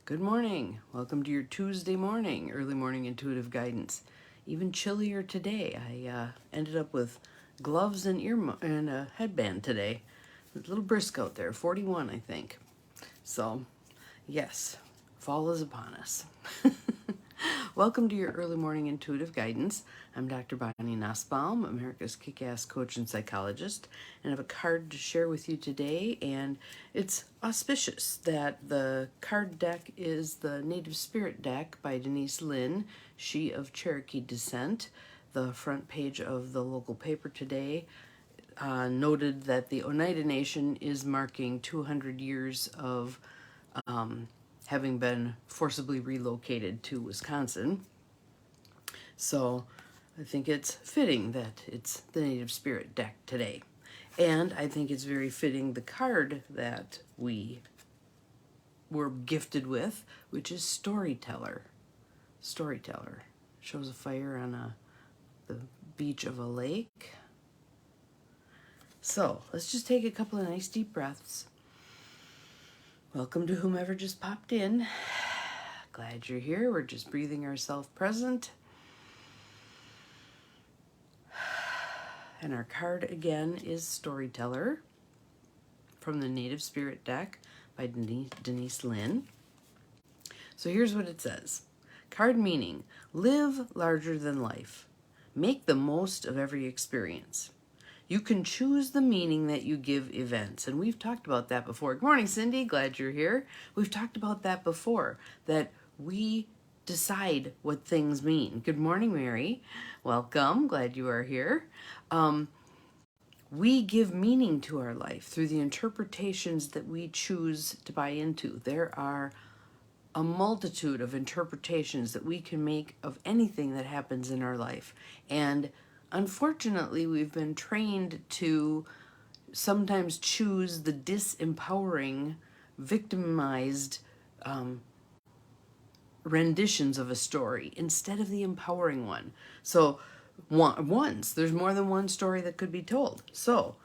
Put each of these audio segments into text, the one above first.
Good morning. Welcome to your Tuesday morning, early morning intuitive guidance. Even chillier today. I ended up with gloves and and a headband today. It's a little brisk out there, 41 I think. So, yes, fall is upon us. Welcome to your early morning intuitive guidance. I'm Dr. Bonnie Nussbaum, America's kick-ass coach and psychologist, and I have a card to share with you today, and it's auspicious that the card deck is the Native Spirit deck by Denise Lynn, she of Cherokee descent. The front page of the local paper today noted that the Oneida Nation is marking 200 years of having been forcibly relocated to Wisconsin. So I think it's fitting that it's the Native Spirit deck today. And I think it's very fitting the card that we were gifted with, which is Storyteller. Storyteller. Shows a fire on the beach of a lake. So let's just take a couple of nice deep breaths. Welcome to whomever just popped in. Glad you're here. We're just breathing ourselves present. And our card again is Storyteller from the Native Spirit deck by Denise Lynn. So here's what it says. Card meaning, live larger than life. Make the most of every experience. You can choose the meaning that you give events. And we've talked about that before. Good morning, Cindy. Glad you're here. We've talked about that before, that we decide what things mean. Good morning, Mary. Welcome. Glad you are here. We give meaning to our life through the interpretations that we choose to buy into. There are a multitude of interpretations that we can make of anything that happens in our life. And unfortunately, we've been trained to sometimes choose the disempowering, victimized renditions of a story instead of the empowering one. So there's more than one story that could be told. So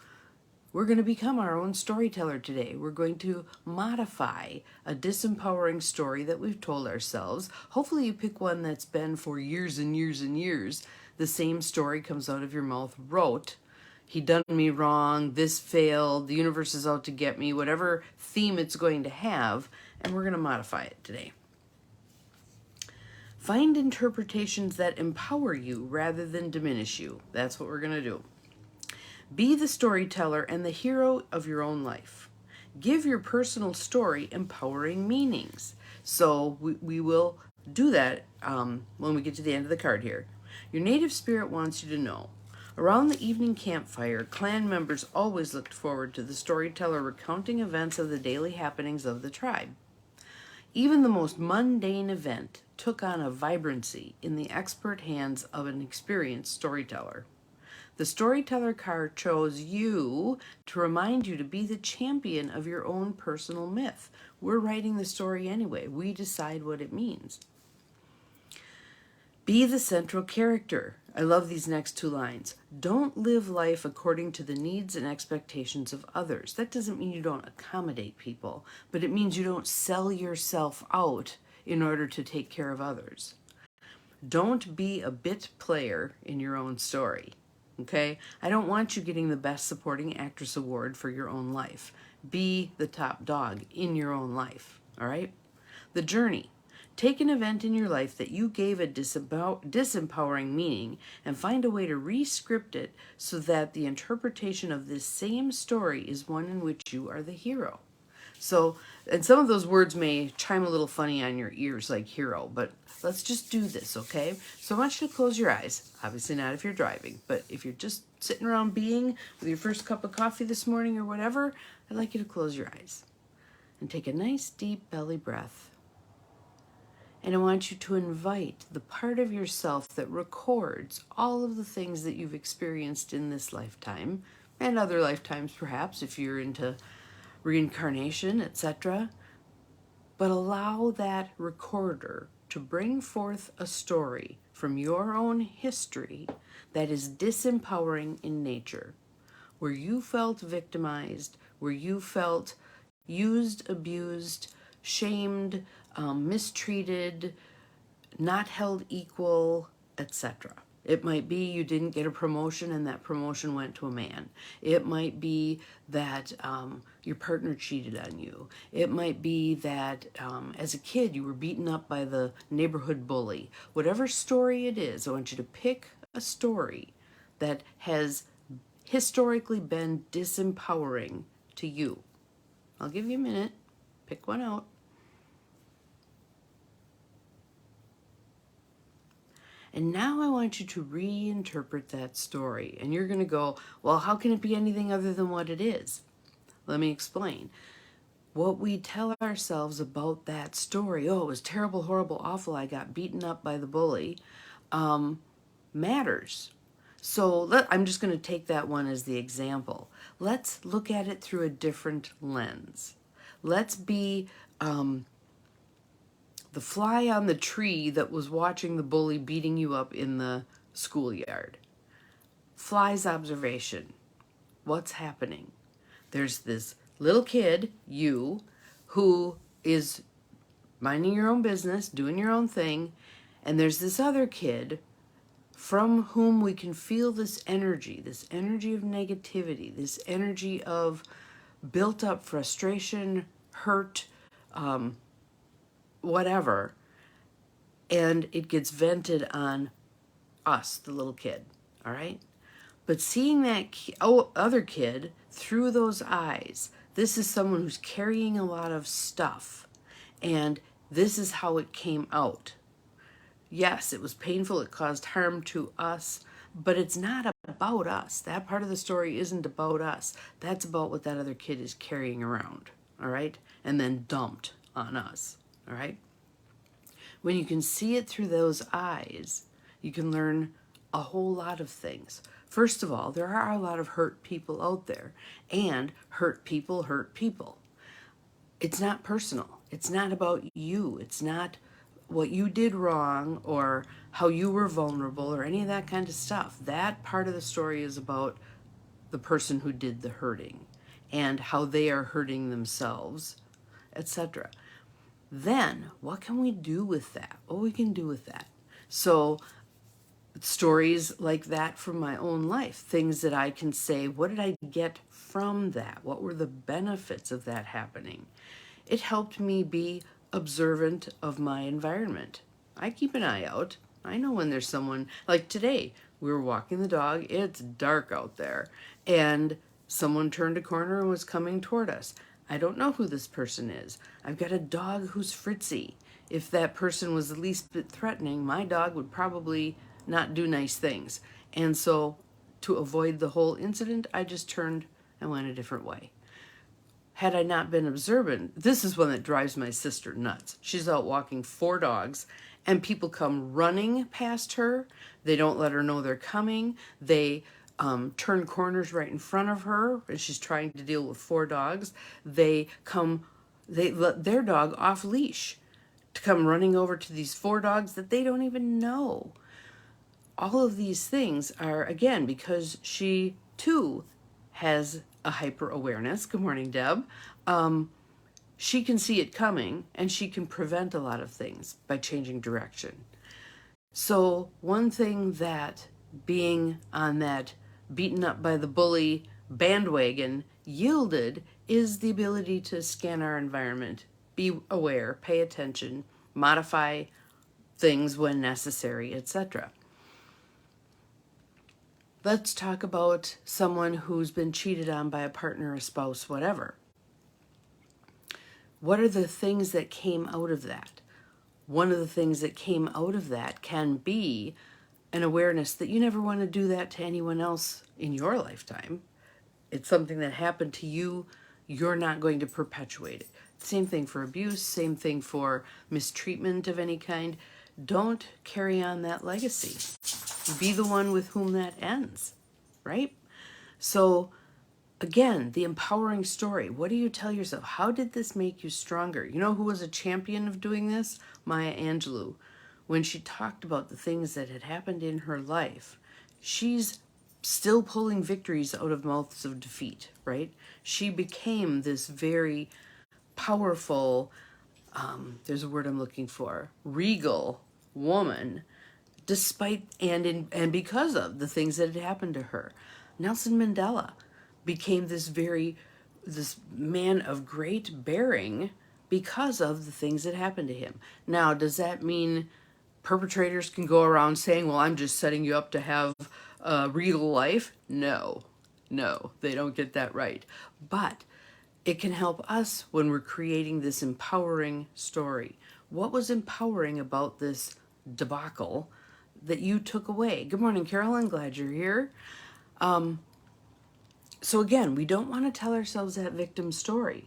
we're going to become our own storyteller today. We're going to modify a disempowering story that we've told ourselves. Hopefully you pick one that's been for years and years and years. The same story comes out of your mouth rote. He done me wrong, this failed, the universe is out to get me, whatever theme it's going to have, and we're going to modify it today. Find interpretations that empower you rather than diminish you. That's what we're going to do. Be the storyteller and the hero of your own life. Give your personal story empowering meanings. So we will do that when we get to the end of the card here. Your native spirit wants you to know. Around the evening campfire, clan members always looked forward to the storyteller recounting events of the daily happenings of the tribe. Even the most mundane event took on a vibrancy in the expert hands of an experienced storyteller. The storyteller card chose you to remind you to be the champion of your own personal myth. We're writing the story anyway. We decide what it means. Be the central character. I love these next two lines. Don't live life according to the needs and expectations of others. That doesn't mean you don't accommodate people, but it means you don't sell yourself out in order to take care of others. Don't be a bit player in your own story. Okay? I don't want you getting the Best Supporting Actress Award for your own life. Be the top dog in your own life. All right? The journey. Take an event in your life that you gave a disempowering meaning and find a way to re-script it so that the interpretation of this same story is one in which you are the hero. So, and some of those words may chime a little funny on your ears like hero, but let's just do this, okay? So I want you to close your eyes. Obviously not if you're driving, but if you're just sitting around being with your first cup of coffee this morning or whatever, I'd like you to close your eyes and take a nice deep belly breath. And I want you to invite the part of yourself that records all of the things that you've experienced in this lifetime and other lifetimes perhaps if you're into reincarnation, etc. But allow that recorder to bring forth a story from your own history that is disempowering in nature, where you felt victimized, where you felt used, abused, shamed, mistreated, not held equal, etc. It might be you didn't get a promotion and that promotion went to a man. It might be that your partner cheated on you. It might be that as a kid you were beaten up by the neighborhood bully. Whatever story it is, I want you to pick a story that has historically been disempowering to you. I'll give you a minute. Pick one out. And now I want you to reinterpret that story. And you're going to go, well, how can it be anything other than what it is? Let me explain. What we tell ourselves about that story, oh, it was terrible, horrible, awful, I got beaten up by the bully, matters. So I'm just going to take that one as the example. Let's look at it through a different lens. Let's be the fly on the tree that was watching the bully beating you up in the schoolyard. Fly's observation. What's happening? There's this little kid, you, who is minding your own business, doing your own thing, and there's this other kid from whom we can feel this energy of negativity, this energy of built up frustration, hurt, whatever, and it gets vented on us, the little kid, all right? But seeing that other kid through those eyes, this is someone who's carrying a lot of stuff, and this is how it came out. Yes, it was painful, it caused harm to us, but it's not about us. That part of the story isn't about us. That's about what that other kid is carrying around, all right? And then dumped on us. All right? When you can see it through those eyes, you can learn a whole lot of things. First of all, there are a lot of hurt people out there, and hurt people hurt people. It's not personal. It's not about you. It's not what you did wrong or how you were vulnerable or any of that kind of stuff. That part of the story is about the person who did the hurting and how they are hurting themselves, etc. Then, what can we do with that? What we can do with that? So, stories like that from my own life, things that I can say, what did I get from that? What were the benefits of that happening? It helped me be observant of my environment. I keep an eye out. I know when there's someone, like today, we were walking the dog, it's dark out there, and someone turned a corner and was coming toward us. I don't know who this person is. I've got a dog who's fritzy. If that person was the least bit threatening, my dog would probably not do nice things. And so to avoid the whole incident, I just turned and went a different way. Had I not been observant, this is one that drives my sister nuts. She's out walking 4 dogs and people come running past her. They don't let her know they're coming. They turn corners right in front of her as she's trying to deal with 4 dogs. They let their dog off leash to come running over to these 4 dogs that they don't even know. All of these things are, again, because she too has a hyper awareness. Good morning, Deb. She can see it coming and she can prevent a lot of things by changing direction. So one thing that being on that beaten up by the bully bandwagon yielded is the ability to scan our environment, be aware, pay attention, modify things when necessary, etc. Let's talk about someone who's been cheated on by a partner, a spouse, whatever. What are the things that came out of that? One of the things that came out of that can be an awareness that you never want to do that to anyone else in your lifetime. It's something that happened to you. You're not going to perpetuate it. Same thing for abuse, same thing for mistreatment of any kind. Don't carry on that legacy. Be the one with whom that ends, right? So again, the empowering story. What do you tell yourself? How did this make you stronger? You know who was a champion of doing this? Maya Angelou. When she talked about the things that had happened in her life, she's still pulling victories out of mouths of defeat, right? She became this very powerful there's a word I'm looking for, regal woman, despite and because of the things that had happened to her. Nelson Mandela became this man of great bearing because of the things that happened to him. Now, does that mean perpetrators can go around saying, well, I'm just setting you up to have a real life? No, they don't get that right. But it can help us when we're creating this empowering story. What was empowering about this debacle that you took away? Good morning, Carolyn. Glad you're here. So again, we don't want to tell ourselves that victim story.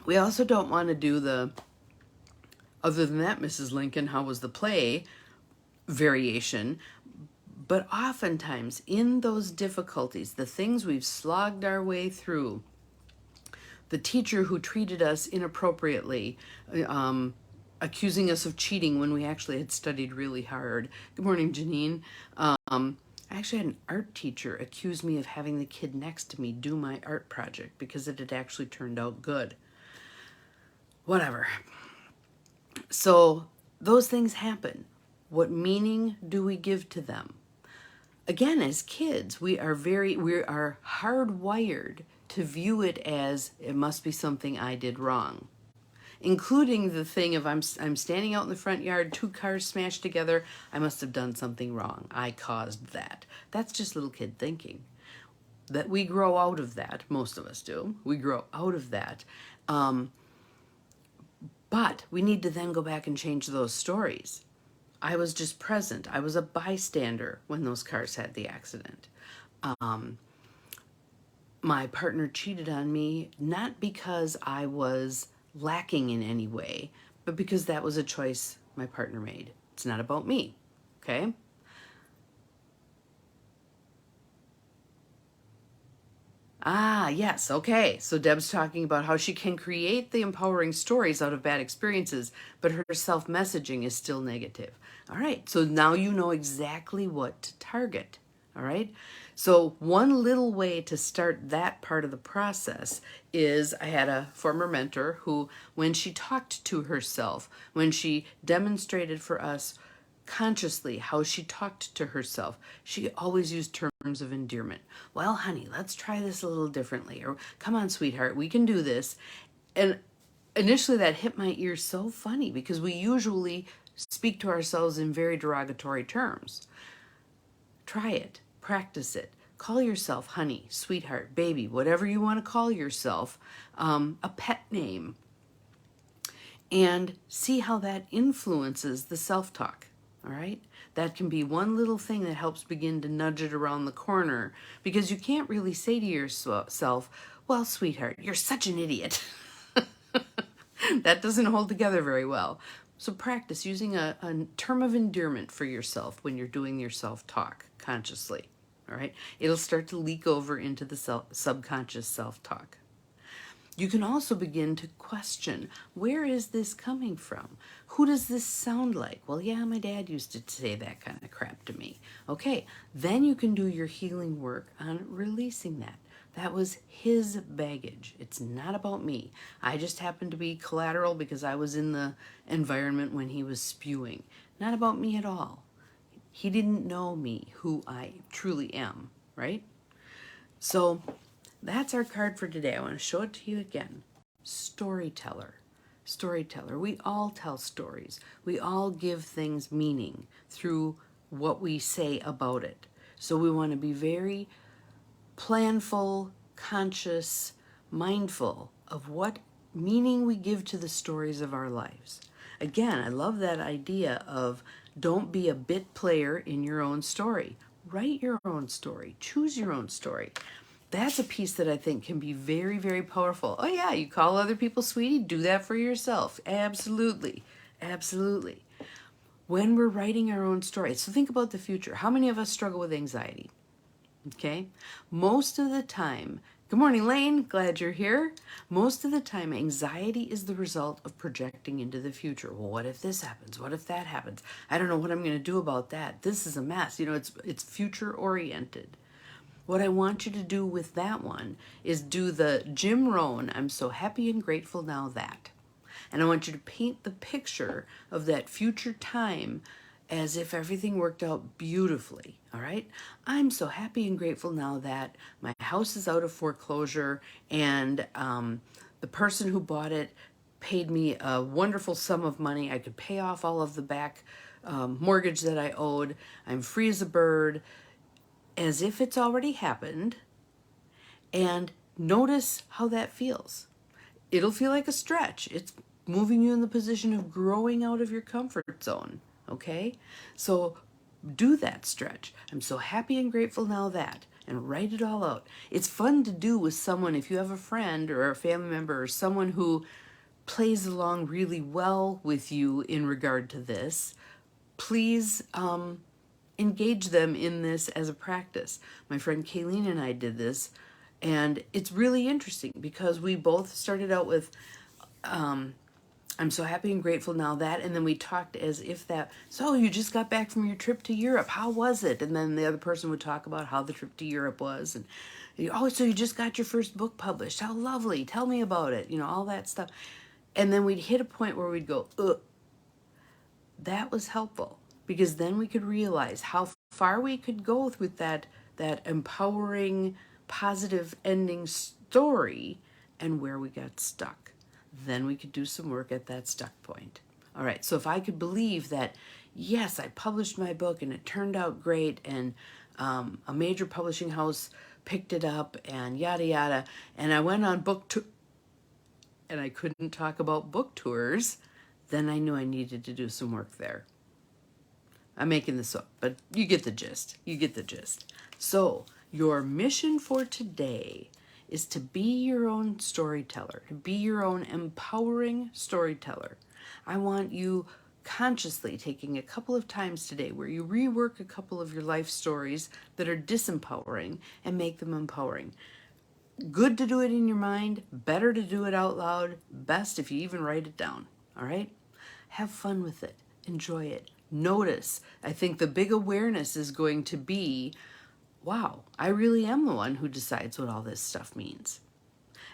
We also don't want to do the, other than that, Mrs. Lincoln, how was the play variation? But oftentimes in those difficulties, the things we've slogged our way through, the teacher who treated us inappropriately, accusing us of cheating when we actually had studied really hard. Good morning, Janine. I actually had an art teacher accuse me of having the kid next to me do my art project because it had actually turned out good. Whatever. So those things happen. What meaning do we give to them? Again, as kids, we are hardwired to view it as it must be something I did wrong. Including the thing of I'm standing out in the front yard, 2 cars smashed together, I must have done something wrong. I caused that. That's just little kid thinking. That we grow out of that, most of us do. We grow out of that. But we need to then go back and change those stories. I was just present. I was a bystander when those cars had the accident. My partner cheated on me, not because I was lacking in any way, but because that was a choice my partner made. It's not about me, okay? Yes, okay. So Deb's talking about how she can create the empowering stories out of bad experiences, but her self-messaging is still negative. All right, so now you know exactly what to target, all right? So one little way to start that part of the process is I had a former mentor who, when she talked to herself, when she demonstrated for us consciously how she talked to herself, she always used terms of endearment. Well, honey, let's try this a little differently. Or, come on, sweetheart, we can do this. And initially that hit my ears so funny because we usually speak to ourselves in very derogatory terms. Try it. Practice it. Call yourself honey, sweetheart, baby, whatever you want to call yourself, a pet name, and see how that influences the self-talk, all right? That can be one little thing that helps begin to nudge it around the corner because you can't really say to yourself, well, sweetheart, you're such an idiot. That doesn't hold together very well. So practice using a term of endearment for yourself when you're doing your self-talk consciously. All right, it'll start to leak over into the subconscious self-talk. You can also begin to question, where is this coming from? Who does this sound like? Well, yeah, my dad used to say that kind of crap to me. Okay, then you can do your healing work on releasing that. That was his baggage. It's not about me. I just happened to be collateral because I was in the environment when he was spewing. Not about me at all. He didn't know me, who I truly am, right? So that's our card for today. I want to show it to you again. Storyteller. Storyteller. We all tell stories. We all give things meaning through what we say about it. So we want to be very planful, conscious, mindful of what meaning we give to the stories of our lives. Again, I love that idea of don't be a bit player in your own story. Write your own story. Choose your own story. That's a piece that I think can be very, very powerful. Oh yeah, you call other people sweetie, do that for yourself. Absolutely. Absolutely. When we're writing our own story, so think about the future. How many of us struggle with anxiety? Okay? Most of the time, good morning, Lane. Glad you're here. Most of the time, anxiety is the result of projecting into the future. Well, what if this happens? What if that happens? I don't know what I'm going to do about that. This is a mess. You know, it's future oriented. What I want you to do with that one is do the Jim Rohn, I'm so happy and grateful now that. And I want you to paint the picture of that future time as if everything worked out beautifully, all right? I'm so happy and grateful now that my house is out of foreclosure and the person who bought it paid me a wonderful sum of money. I could pay off all of the back mortgage that I owed. I'm free as a bird, as if it's already happened. And notice how that feels. It'll feel like a stretch. It's moving you in the position of growing out of your comfort zone, okay? So do that stretch. I'm so happy and grateful now that, and write it all out. It's fun to do with someone, if you have a friend or a family member or someone who plays along really well with you in regard to this, please engage them in this as a practice. My friend Kayleen and I did this, and it's really interesting because we both started out with I'm so happy and grateful now that, and then we talked as if that, so you just got back from your trip to Europe, how was it? And then the other person would talk about how the trip to Europe was, and oh, so you just got your first book published, how lovely, tell me about it, all that stuff. And then we'd hit a point where we'd go, ugh. That was helpful, because then we could realize how far we could go with that empowering, positive ending story and where we got stuck. Then we could do some work at that stuck point. All right, so if I could believe that, yes, I published my book and it turned out great, and a major publishing house picked it up and yada yada, and I went on book tour, and I couldn't talk about book tours, then I knew I needed to do some work there. I'm making this up, but you get the gist. You get the gist. So your mission for today is to be your own storyteller, to be your own empowering storyteller. I want you consciously taking a couple of times today where you rework a couple of your life stories that are disempowering and make them empowering. Good to do it in your mind, better to do it out loud, best if you even write it down, all right? Have fun with it, enjoy it, notice. I think the big awareness is going to be, wow, I really am the one who decides what all this stuff means.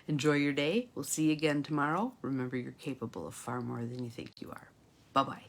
Enjoy your day. We'll see you again tomorrow. Remember, you're capable of far more than you think you are. Bye-bye.